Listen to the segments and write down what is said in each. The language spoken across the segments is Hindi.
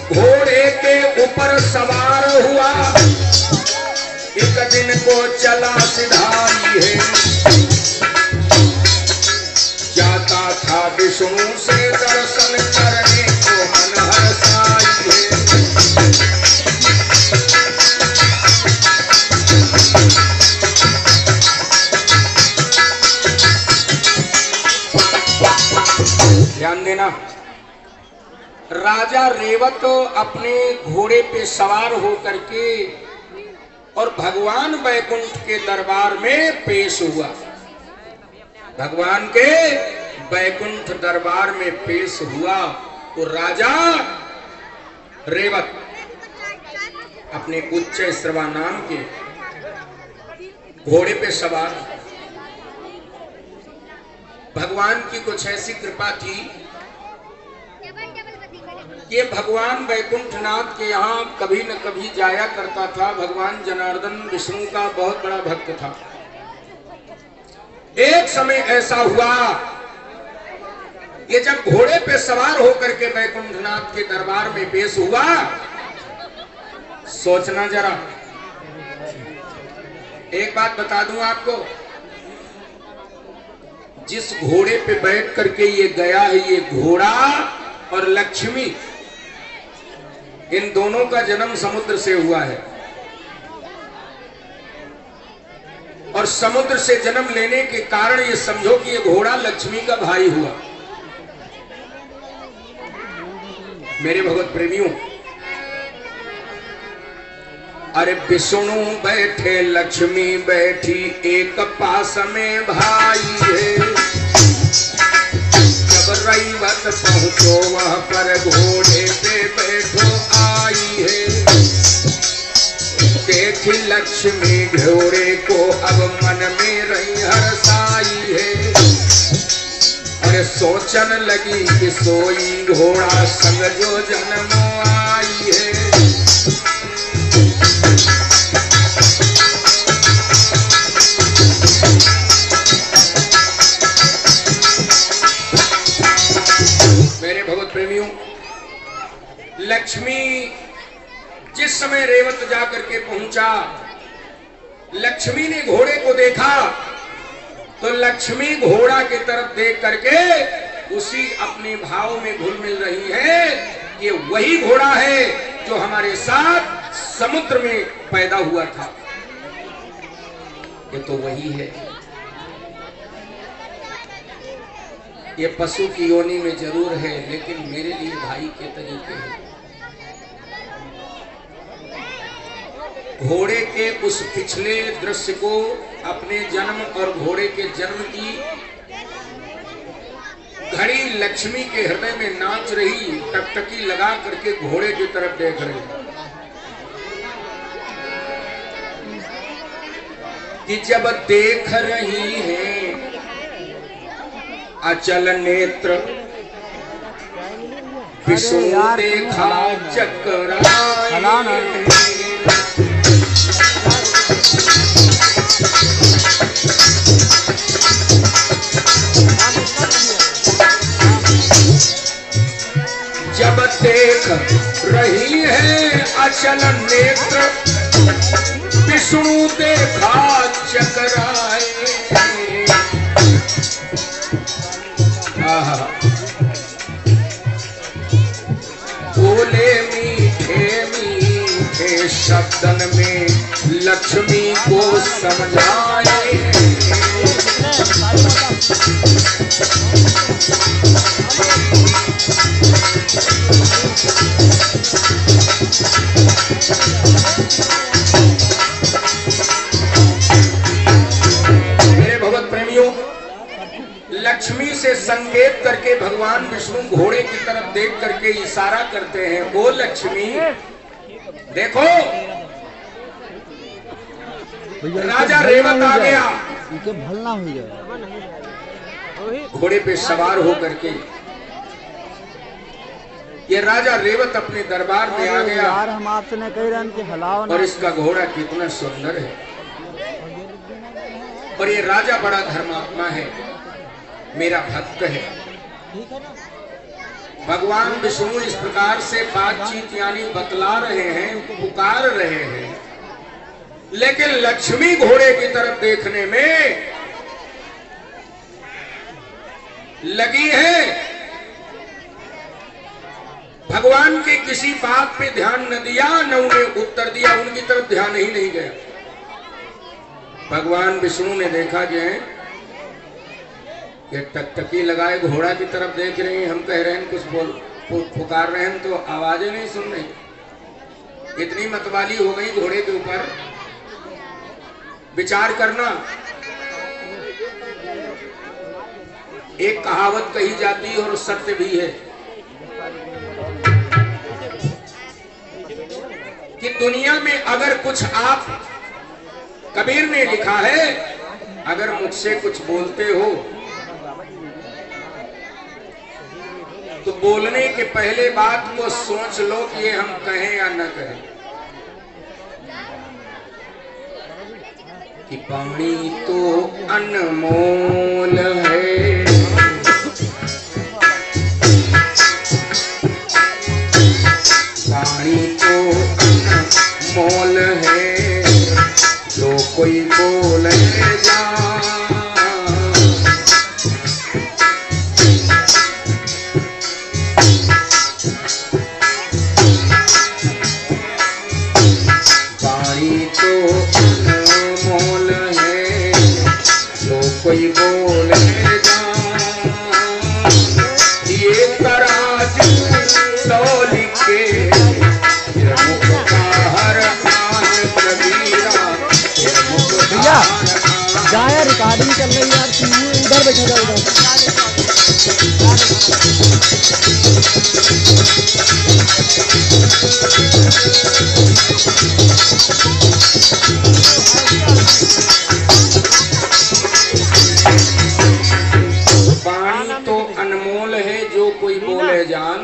घोड़े के ऊपर सवार हुआ, एक दिन को चला सिधाई है, जाता था विष्णु से दर्शन करने को मन हर्षाई है। ध्यान देना, राजा रेवत अपने घोड़े पे सवार होकर के और भगवान वैकुंठ के दरबार में पेश हुआ। भगवान के वैकुंठ दरबार में पेश हुआ तो राजा रेवत अपने उच्च श्रवा नाम के घोड़े पे सवार। भगवान की कुछ ऐसी कृपा थी कि भगवान वैकुंठनाथ के यहाँ कभी न कभी जाया करता था। भगवान जनार्दन विष्णु का बहुत बड़ा भक्त था। एक समय ऐसा हुआ कि जब घोड़े पे सवार होकर के वैकुंठनाथ के दरबार में पेश हुआ, सोचना जरा, एक बात बता दूं आपको, जिस घोड़े पे बैठ करके ये गया है, ये घोड़ा और लक्ष्मी, इन दोनों का जन्म समुद्र से हुआ है। और समुद्र से जन्म लेने के कारण ये समझो कि ये घोड़ा लक्ष्मी का भाई हुआ। मेरे भगवत प्रेमियों, अरे विष्णु बैठे लक्ष्मी बैठी, एक पास में भाई है। जब रैवत पहुंचो वहां पर घोड़े पे बैठो आई है। देखी लक्ष्मी घोड़े को अब मन में रही हर्षाई है। अरे सोचन लगी कि सोई घोड़ा संग जो जन्म आई है। मेरे भगवत प्रेमियों, लक्ष्मी जिस समय रेवत जाकर के पहुंचा, लक्ष्मी ने घोड़े को देखा तो लक्ष्मी घोड़ा की तरफ देख करके उसी अपने भाव में घुल मिल रही है। ये वही घोड़ा है जो हमारे साथ समुद्र में पैदा हुआ था। ये तो वही है। ये पशु की योनि में जरूर है, लेकिन मेरे लिए भाई के तरीके हैं। घोड़े के उस पिछले दृश्य को, अपने जन्म और घोड़े के जन्म की घड़ी लक्ष्मी के हृदय में नाच रही, टकटकी लगा करके घोड़े की तरफ देख रही कि जब देख रही है अचल नेत्र, विष्णु देखा चक्राए। जब देख रही है अचल नेत्र, विष्णु देखा चक्राए। बोले मीठे मीठे शब्दन में लक्ष्मी को समझाए। मेरे भगवत प्रेमियों, लक्ष्मी से संकेत करके भगवान विष्णु घोड़े की तरफ देख करके इशारा करते हैं, ओ लक्ष्मी देखो। राजा रेवत आ गया, भलना हो गया। घोड़े पे सवार होकर के ये राजा रेवत अपने दरबार में आ गया। यार हम आपसे न कह रहे हैं हलाओ, और इसका घोड़ा कितना सुंदर है। और ये राजा बड़ा धर्मात्मा है, मेरा भक्त है। भगवान विष्णु इस प्रकार से बातचीत यानी बतला रहे हैं, पुकार रहे हैं, लेकिन लक्ष्मी घोड़े की तरफ देखने में लगी है। भगवान के किसी बात पे ध्यान न दिया, न उन्हें उत्तर दिया, उनकी तरफ ध्यान ही नहीं गया। भगवान विष्णु ने देखा कि टकटकी लगाए घोड़ा की तरफ देख रहे हैं, हम कह रहे हैं कुछ पुकार रहे हैं तो आवाजें नहीं सुन रही। इतनी मतवाली हो गई घोड़े के ऊपर। विचार करना, एक कहावत कही जाती है और सत्य भी है कि दुनिया में अगर कुछ आप, कबीर ने लिखा है, अगर मुझसे कुछ बोलते हो तो बोलने के पहले बात को सोच लो कि ये हम कहें या न कहें। कि पानी तो अनमोल है, पानी तो अनमोल है, जो कोई बोले जा। पानी तो अनमोल है, जो कोई बोले जा। ये तराजू तौल के मुख का हर आन कबीरा, भैया जा यार, रिकॉर्डिंग चल रही है यार, तू इधर बैठा जा उधर। पानी तो अनमोल है, जो कोई बोले जान।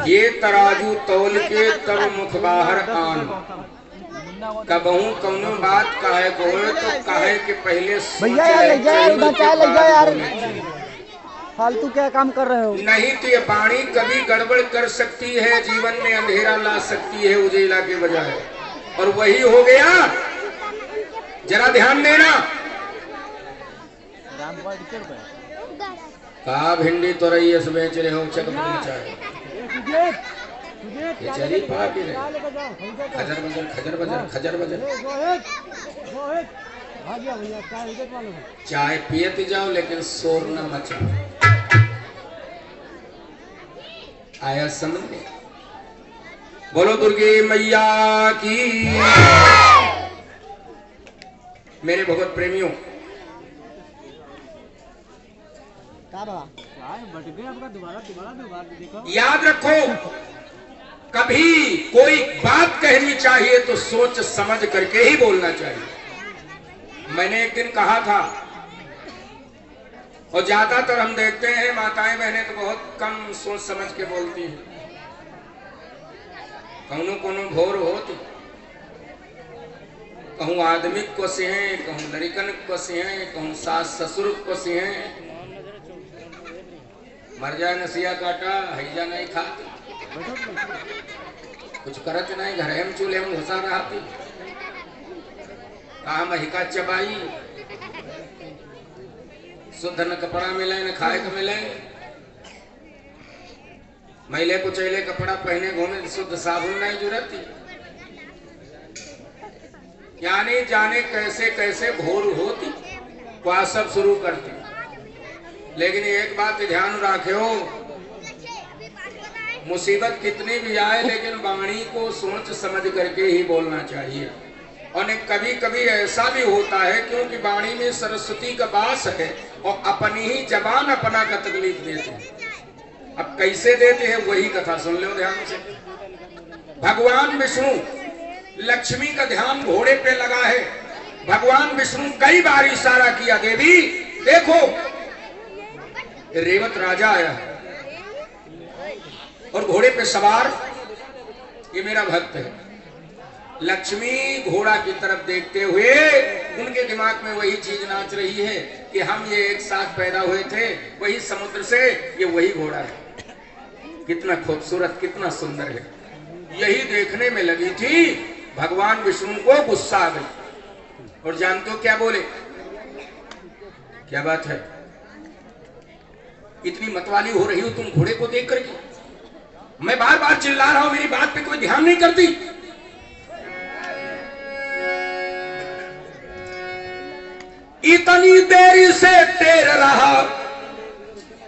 ये तराजू तौल के तब मुख बाहर आन। कबहू कौनो बात काहे बोले तो काहे के पहले भैया यार ले जा यार, उधर चाय ले जा यार, फालतू क्या काम कर रहे हो। नहीं तो ये वाणी कभी गड़बड़ कर सकती है, जीवन में अंधेरा ला सकती है उजेला के बजाय, और वही हो गया। जरा ध्यान देना। कहा भिंडी तो रही है, बेच रहे हो चक चाय, ये चली पापी रे। खजर बजर खजर बजर खजर बजर। चाय पियते जाओ लेकिन शोर न मचाओ। आया समझ में? बोलो दुर्गे मैया की। मेरे भगवत प्रेमियों, याद रखो, कभी कोई बात कहनी चाहिए तो सोच समझ करके ही बोलना चाहिए। मैंने एक दिन कहा था, और ज्यादातर हम देखते हैं माताएं बहनें तो बहुत कम सोच समझ के बोलती हैं। कौनो कोनो भोर होती, कहूँ आदमी को सिहे, कहूँ लड़कन को सिहे, कहूँ सास ससुर को सिहे। मर जाए नसिया काटा, हैजा नहीं खाती, कुछ करत नहीं, घर में चूल्हे में घुसा रहती। कहा महिका चबाई, शुद्ध न कपड़ा मिले न खाए को मिले। मैले कुचैले कपड़ा पहने घूमे, शुद्ध साबुन नहीं जुरती। यानी जाने कैसे कैसे भोर होती, क्या सब शुरू करती। लेकिन एक बात ध्यान रखो, मुसीबत कितनी भी आए लेकिन वाणी को सोच समझ करके ही बोलना चाहिए। और कभी कभी ऐसा भी होता है क्योंकि वाणी में सरस्वती का वास है और अपनी ही जबान अपना का तकलीफ देते हैं। अब कैसे देते हैं वही कथा सुन लो ध्यान से। भगवान विष्णु, लक्ष्मी का ध्यान घोड़े पे लगा है। भगवान विष्णु कई बार इशारा किया, देवी देखो रेवत राजा आया और घोड़े पे सवार, ये मेरा भक्त है। लक्ष्मी घोड़ा की तरफ देखते हुए उनके दिमाग में वही चीज नाच रही है कि हम ये एक साथ पैदा हुए थे वही समुद्र से, ये वही घोड़ा है। कितना खूबसूरत, कितना सुंदर है। यही देखने में लगी थी, भगवान विष्णु को गुस्सा आ गई। और जानते हो क्या बोले? क्या बात है, इतनी मतवाली हो रही हो तुम घोड़े को देख करके? मैं बार बार चिल्ला रहा हूं, मेरी बात पे कोई ध्यान नहीं करती। इतनी देरी से टेर रहा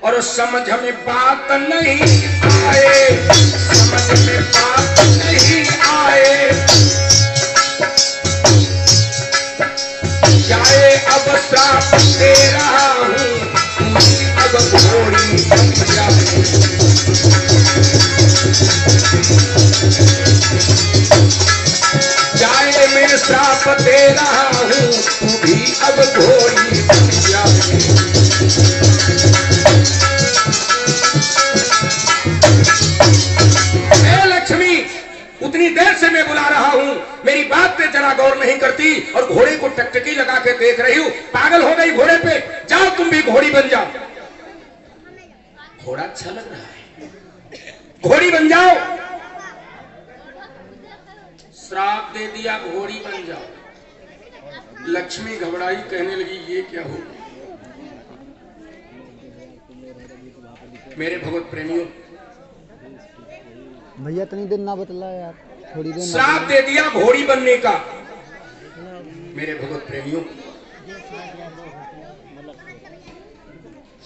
और समझ में बात नहीं आए, समझ में बात नहीं आए। जाए अब श्राप दे रहा हूं, अब घोड़ी बन जाए। जाए मैं श्राप दे रहा हूं, तू भी अब घोड़ी बन जाए। लक्ष्मी, उतनी देर से मैं बुला रहा हूं, मेरी बात पे जरा गौर नहीं करती और घोड़े को टकटकी लगा के देख रही हूं। पागल हो गई घोड़े पे। जाओ तुम भी घोड़ी बन जाओ। घोड़ा अच्छा लग रहा है, घोड़ी बन जाओ। श्राप दे दिया, घोड़ी बन जाओ। लक्ष्मी घबराई, कहने लगी ये क्या हो? मेरे भगवत प्रेमियों, भैया इतनी दिन ना बतला यार, थोड़ी देर। श्राप दे दिया घोड़ी बनने का। मेरे भगवत प्रेमियों,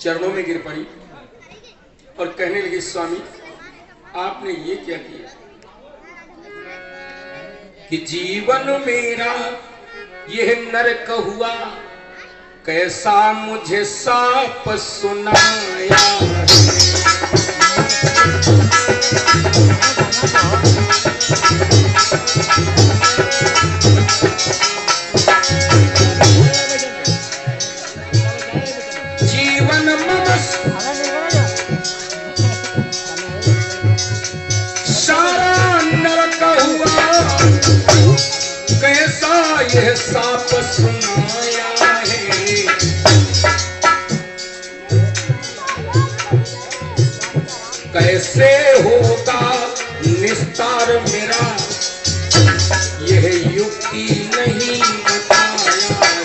चरणों में गिर पड़ी और कहने लगी स्वामी आपने ये क्या किया कि जीवन मेरा यह नरक हुआ, कैसा मुझे साप सुनाया। जीवन सारा नरक हुआ, कैसा यह साप सुनाया है। कैसे होगा निस्तार मेरा, यह युक्ति नहीं बताया है।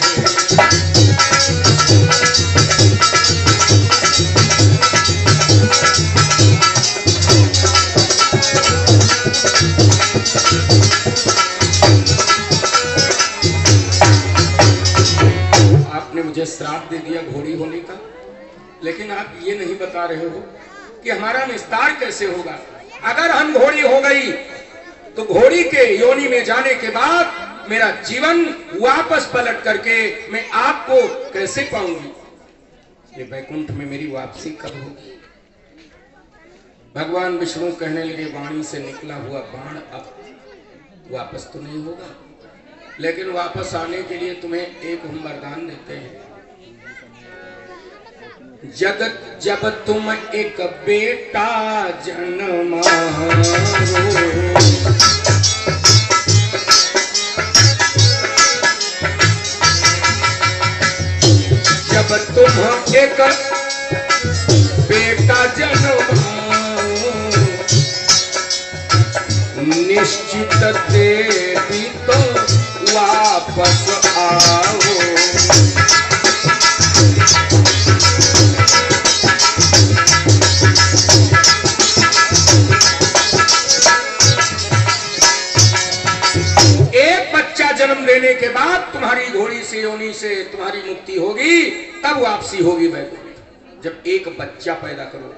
आपने मुझे श्राप दे दिया घोड़ी होने का, लेकिन आप ये नहीं बता रहे हो कि हमारा निस्तार कैसे होगा। अगर हम घोड़ी हो गई तो घोड़ी के योनि में जाने के बाद मेरा जीवन वापस पलट करके मैं आपको कैसे पाऊंगी? ये वैकुंठ में मेरी वापसी कब होगी? भगवान विष्णु कहने लगे वाणी से निकला हुआ बाण अब वापस तो नहीं होगा, लेकिन वापस आने के लिए तुम्हें एक हम वरदान देते हैं। जगत जब तुम एक बेटा जन्माओ, जब तुम एक बेटा जन्माओ, निश्चित देवी तो वापस आओ। जन्म लेने के बाद तुम्हारी घोड़ी से योनि से तुम्हारी मुक्ति होगी, तब वापसी होगी वैकुंठ। जब एक बच्चा पैदा करो।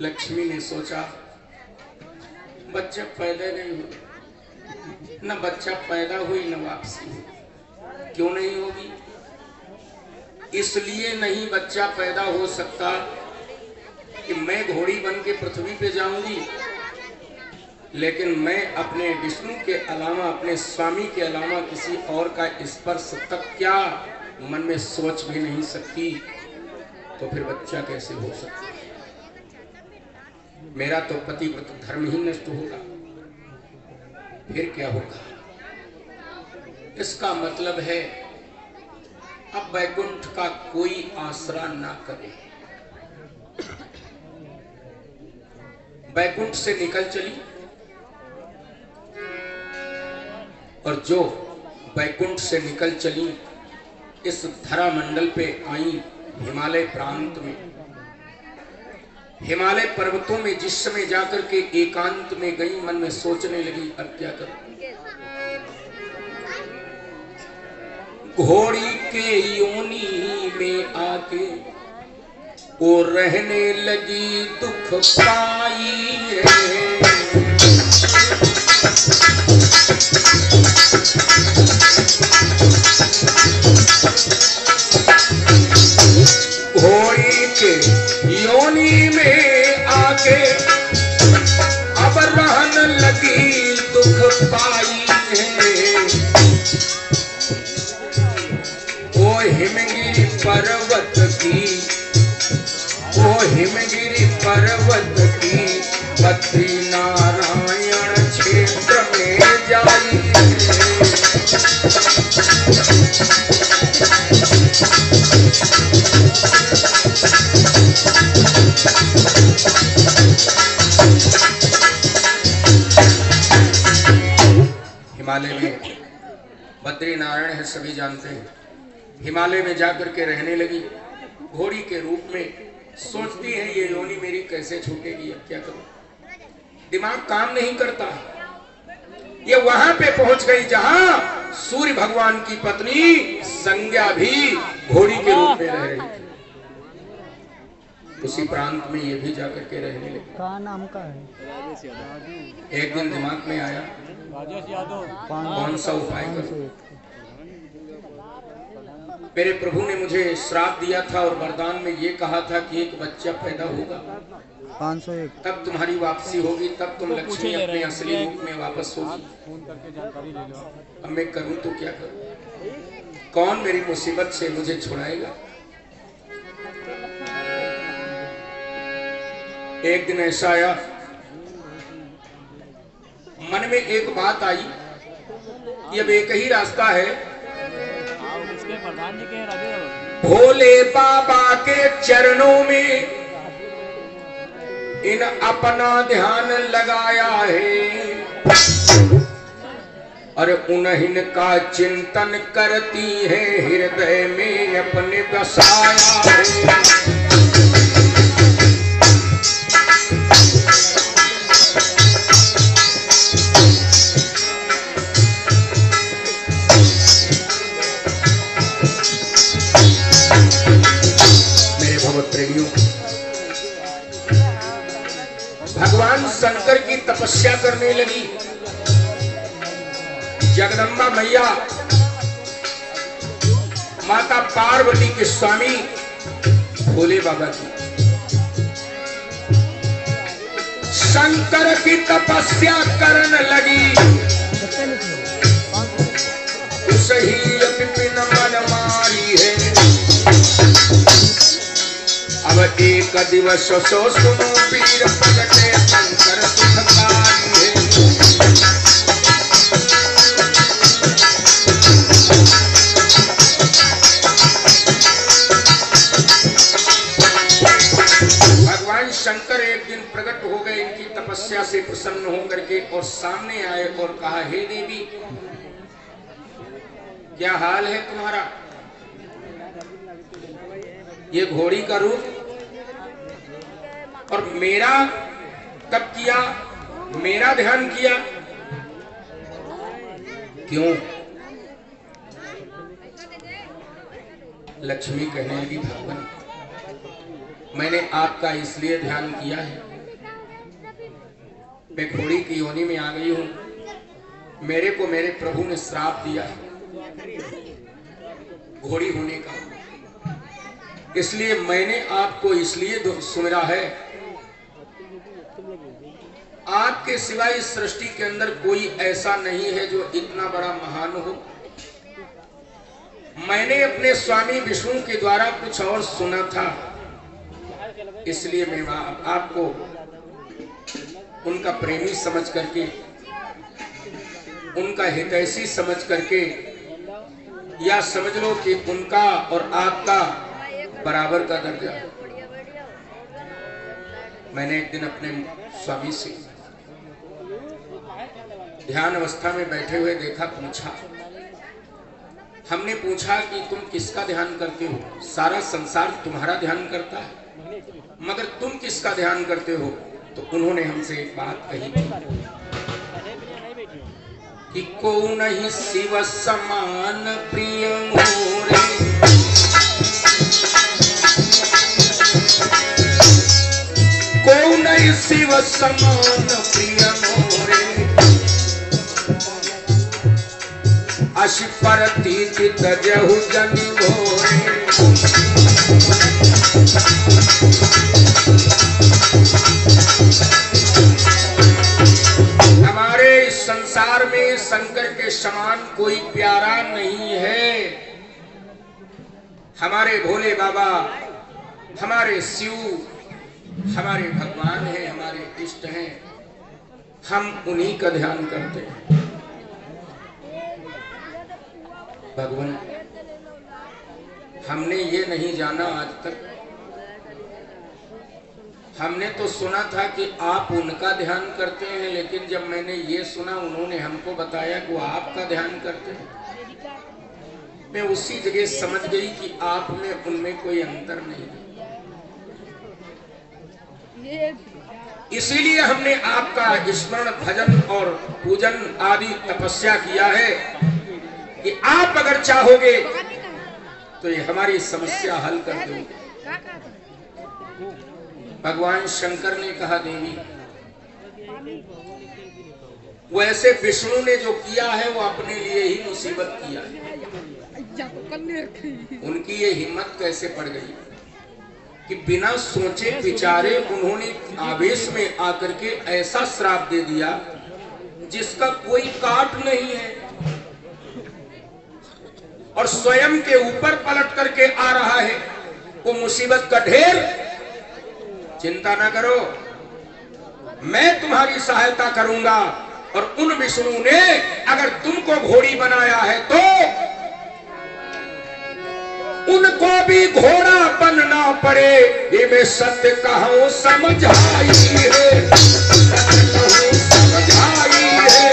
लक्ष्मी ने सोचा बच्चा पैदा नहीं हुआ, न बच्चा पैदा हुई न वापसी हुई। क्यों नहीं होगी? इसलिए नहीं बच्चा पैदा हो सकता कि मैं घोड़ी बन के पृथ्वी पे जाऊंगी, लेकिन मैं अपने विष्णु के अलावा, अपने स्वामी के अलावा किसी और का स्पर्श तक क्या मन में सोच भी नहीं सकती, तो फिर बच्चा कैसे हो सकता है? मेरा तो पतिव्रत धर्म ही नष्ट होगा, फिर क्या होगा? इसका मतलब है अब वैकुंठ का कोई आसरा ना करे। वैकुंठ से निकल चली और जो वैकुंठ से निकल चली इस धरा मंडल पे आई हिमालय प्रांत में, हिमालय पर्वतों में जिस समय जाकर के एकांत में गई, मन में सोचने लगी अब क्या करूं। घोड़ी के योनि में आके वो रहने लगी दुख पाई है। घोड़ी के योनि में आके अब रहने लगी दुख पाई है। वो हिमगिरी पर्वत की, वो हिमगिरी पर्वत की बद्री नारायण क्षेत्र में जाई है। हिमालय में बद्री नारायण है, सभी जानते हैं। हिमालय में जाकर के रहने लगी घोड़ी के रूप में। सोचती है ये योनि मेरी कैसे छूटेगी, अब क्या करूं। दिमाग काम नहीं करता। ये वहां पे पहुंच गई जहां सूर्य भगवान की पत्नी संज्ञा भी घोड़ी के रूप में रह रही थी। उसी प्रांत में ये भी जाकर के रहने लगी। क्या नाम का है? एक दिन दिमाग में आया कौन सा उपाय करूं। मेरे प्रभु ने मुझे श्राप दिया था और वरदान में ये कहा था कि एक बच्चा पैदा होगा 501, तब तुम्हारी वापसी होगी, तब तुम लक्ष्मी अपने असली रूप में वापस होगी। अब मैं करूं तो क्या करूं, कौन मेरी मुसीबत से मुझे छुड़ाएगा। एक दिन ऐसा आया, मन में एक बात आई कि अब एक ही रास्ता है, भोले बाबा के चरणों में इन अपना ध्यान लगाया है और उन्हीं का चिंतन करती है, हृदय में अपने बसाया है। भगवान शंकर की तपस्या करने लगी। जगदम्बा मैया माता पार्वती के स्वामी भोले बाबा की शंकर की तपस्या करने लगी। सही विपिन मन मारी है। अब एक दिवस सो सुनो पीर प्रगटे शंकर सुखकारी है। भगवान शंकर एक दिन प्रकट हो गए, इनकी तपस्या से प्रसन्न होकर के और सामने आए और कहा, हे देवी क्या हाल है तुम्हारा। ये घोड़ी का रूप और मेरा कब किया, मेरा ध्यान किया क्यों। लक्ष्मी कहने लगी, भगवान मैंने आपका इसलिए ध्यान किया है, मैं घोड़ी की योनि में आ गई हूं, मेरे को मेरे प्रभु ने श्राप दिया है घोड़ी होने का, इसलिए मैंने आपको इसलिए सुमिरा है। आपके सिवाय इस सृष्टि के अंदर कोई ऐसा नहीं है जो इतना बड़ा महान हो। मैंने अपने स्वामी विष्णु के द्वारा कुछ और सुना था, इसलिए मैं आपको उनका प्रेमी समझ करके, उनका हितैषी समझ करके या समझ लो कि उनका और आपका बराबर का दर्जा। मैंने एक दिन अपने स्वामी से ध्यान अवस्था में बैठे हुए देखा, पूछा, हमने पूछा कि तुम किसका ध्यान करते हो? सारा संसार तुम्हारा ध्यान करता है, मगर तुम किसका ध्यान करते हो? तो उन्होंने हमसे एक बात कही कि को नहीं शिव समान प्रिय मोरे, को नहीं शिव समान प्रिय मोरे, अशि परती चित जहु जनि घोरे। हमारे इस संसार में शंकर के समान कोई प्यारा नहीं है। हमारे भोले बाबा, हमारे शिव, हमारे भगवान हैं, हमारे इष्ट हैं, हम उन्हीं का ध्यान करते हैं। भगवान, हमने ये नहीं जाना आज तक, हमने तो सुना था कि आप उनका ध्यान करते हैं, लेकिन जब मैंने ये सुना, उन्होंने हमको बताया कि वो आपका ध्यान करते हैं, मैं उसी जगह समझ गई कि आप में उनमें कोई अंतर नहीं है। इसीलिए हमने आपका स्मरण, भजन और पूजन आदि तपस्या किया है कि आप अगर चाहोगे तो ये हमारी समस्या हल कर दोगे। भगवान शंकर ने कहा, देवी, वैसे विष्णु ने जो किया है वो अपने लिए ही मुसीबत किया है। उनकी ये हिम्मत कैसे पड़ गई कि बिना सोचे विचारे उन्होंने आवेश में आकर के ऐसा श्राप दे दिया जिसका कोई काट नहीं है, और स्वयं के ऊपर पलट करके आ रहा है वो मुसीबत का ढेर। चिंता ना करो, मैं तुम्हारी सहायता करूंगा, और उन विष्णु ने अगर तुमको घोड़ी बनाया है तो उनको भी घोड़ा बनना पड़े, ये मैं सत्य कहूं समझाई है, समझाई है।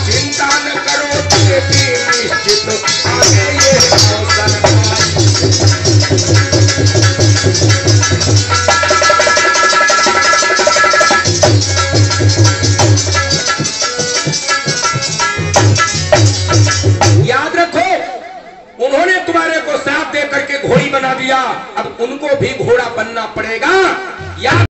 चिंता न करो, देवी निश्चित आगे ये अवसर याद रखो, उन्होंने तुम्हारे को श्राप दे करके घोड़ी बना दिया, अब उनको भी घोड़ा बनना पड़ेगा। याद